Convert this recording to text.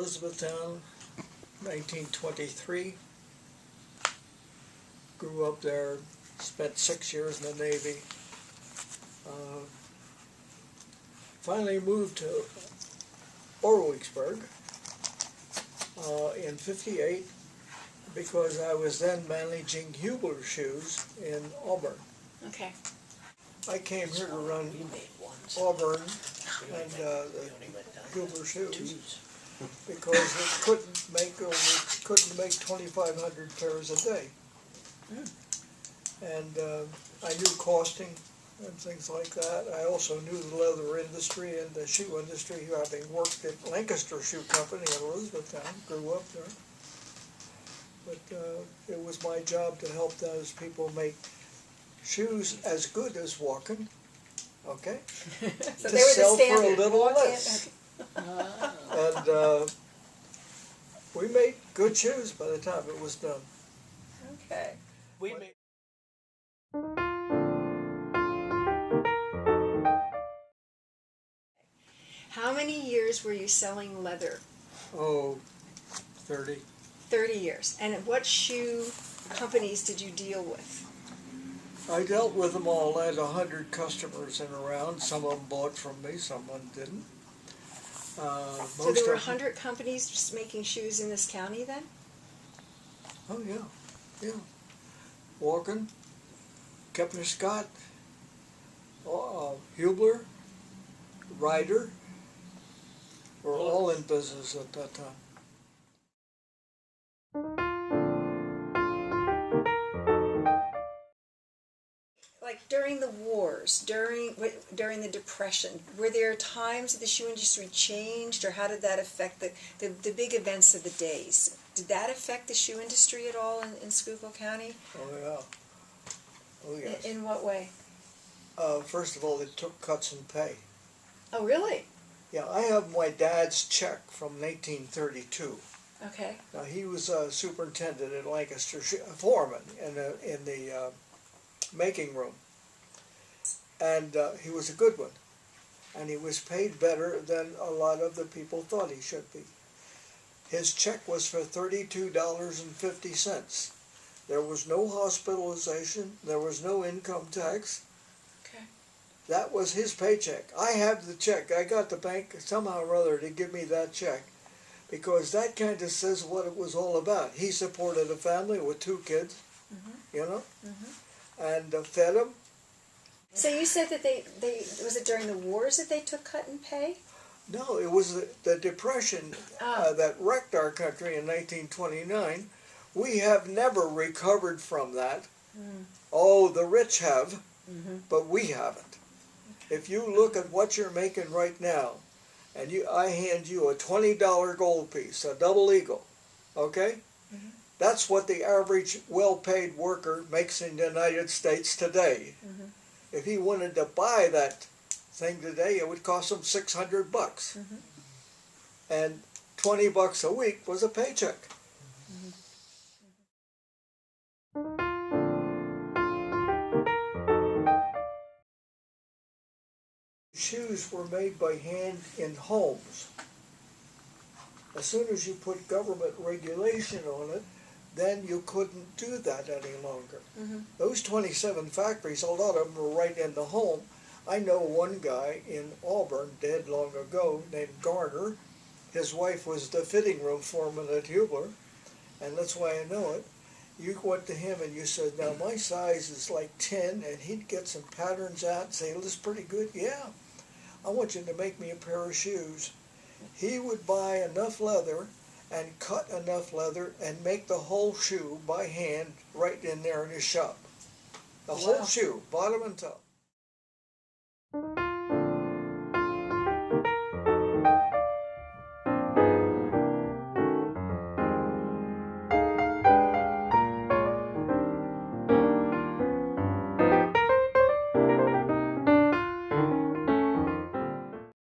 Elizabethtown, 1923. Grew up there, spent 6 years in the Navy. Finally moved to Orwigsburg in '58 because I was then managing Hubler Shoes in Auburn. Okay. I came here to run Auburn and the Hubler Shoes because we couldn't make 2,500 pairs a day. And I knew costing and things like that. I also knew the leather industry and the shoe industry, having worked at Lancaster Shoe Company in Elizabethtown, grew up there. But it was my job to help those people make shoes as good as walking, okay? So to they were sell the standard. for a little Walk in, less. And we made good shoes by the time it was done. Okay. We made How many years were you selling leather? 30. 30 years. And what shoe companies did you deal with? I dealt with them all. I had 100 customers in around. Some of them bought from me, some of them didn't. So there were 100 companies just making shoes in this county then? Oh yeah, yeah. Walken, Kepner Scott, Hubler, Ryder, were all in business at that time. Like during the wars, during the Depression, were there times that the shoe industry changed, or how did that affect the big events of the days? Did that affect the shoe industry at all in Schuylkill County? Oh yeah. Oh yes. In what way? First of all, they took cuts in pay. Oh really? Yeah, I have my dad's check from 1932. Okay. Now he was a superintendent at Lancaster, foreman in the making room, and he was a good one, and he was paid better than a lot of the people thought he should be. His check was for $32.50. There was no hospitalization, there was no income tax. Okay. That was his paycheck. I have the check. I got the bank somehow or other to give me that check, because that kind of says what it was all about. He supported a family with 2 kids, you know, and fed them. So you said that they was it during the wars that they took cut in pay? No, it was the Depression that wrecked our country in 1929. We have never recovered from that. Oh, the rich have, but we haven't. If you look at what you're making right now, and I hand you a $20 gold piece, a double eagle, okay? That's what the average well-paid worker makes in the United States today. If he wanted to buy that thing today, it would cost him $600. And $20 a week was a paycheck. Shoes were made by hand in homes. As soon as you put government regulation on it, then you couldn't do that any longer. Those 27 factories, a lot of them were right in the home. I know one guy in Auburn, dead long ago, named Garner. His wife was the fitting room foreman at Hubler, and that's why I know it. You went to him and you said, now my size is like 10, and he'd get some patterns out and say, well, this is pretty good. Yeah, I want you to make me a pair of shoes. He would buy enough leather and cut enough leather and make the whole shoe by hand right in there in his shop. The whole shoe, bottom and top.